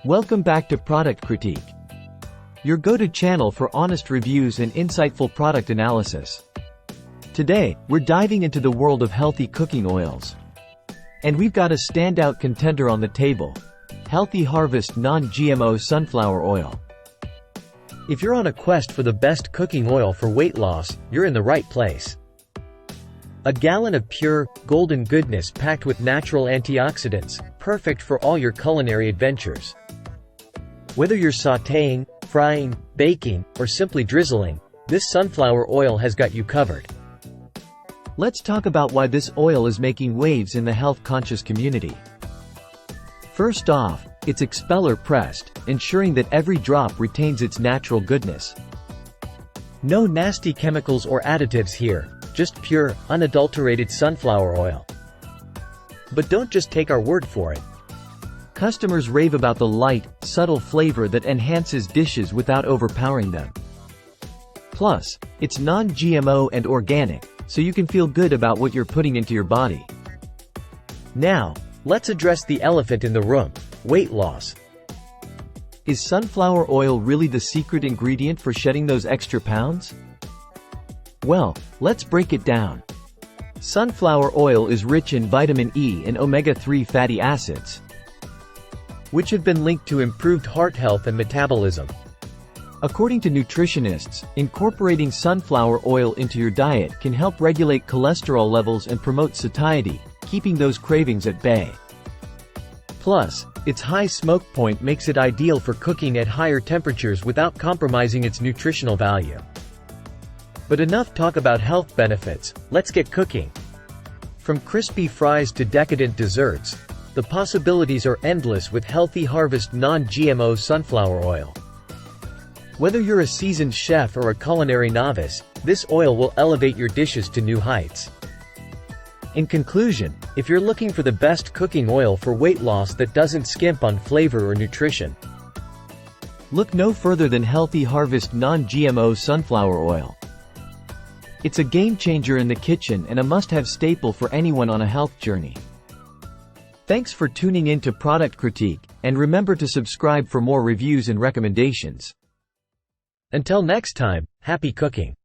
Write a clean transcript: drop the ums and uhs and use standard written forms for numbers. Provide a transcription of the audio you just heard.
Welcome back to Product Critique, your go-to channel for honest reviews and insightful product analysis. Today, we're diving into the world of healthy cooking oils. And we've got a standout contender on the table: Healthy Harvest Non-GMO Sunflower Oil. If you're on a quest for the best cooking oil for weight loss, you're in the right place. A gallon of pure, golden goodness packed with natural antioxidants, perfect for all your culinary adventures. Whether you're sautéing, frying, baking, or simply drizzling, this sunflower oil has got you covered. Let's talk about why this oil is making waves in the health-conscious community. First off, it's expeller pressed, ensuring that every drop retains its natural goodness. No nasty chemicals or additives here, just pure, unadulterated sunflower oil. But don't just take our word for it. Customers rave about the light, subtle flavor that enhances dishes without overpowering them. Plus, it's non-GMO and organic, so you can feel good about what you're putting into your body. Now, let's address the elephant in the room: weight loss. Is sunflower oil really the secret ingredient for shedding those extra pounds? Well, let's break it down. Sunflower oil is rich in vitamin E and omega-3 fatty acids, which have been linked to improved heart health and metabolism. According to nutritionists, incorporating sunflower oil into your diet can help regulate cholesterol levels and promote satiety, keeping those cravings at bay. Plus, its high smoke point makes it ideal for cooking at higher temperatures without compromising its nutritional value. But enough talk about health benefits, let's get cooking. From crispy fries to decadent desserts, the possibilities are endless with Healthy Harvest Non-GMO Sunflower Oil. Whether you're a seasoned chef or a culinary novice, this oil will elevate your dishes to new heights. In conclusion, if you're looking for the best cooking oil for weight loss that doesn't skimp on flavor or nutrition, look no further than Healthy Harvest Non-GMO Sunflower Oil. It's a game-changer in the kitchen and a must-have staple for anyone on a health journey. Thanks for tuning in to Product Critique, and remember to subscribe for more reviews and recommendations. Until next time, happy cooking!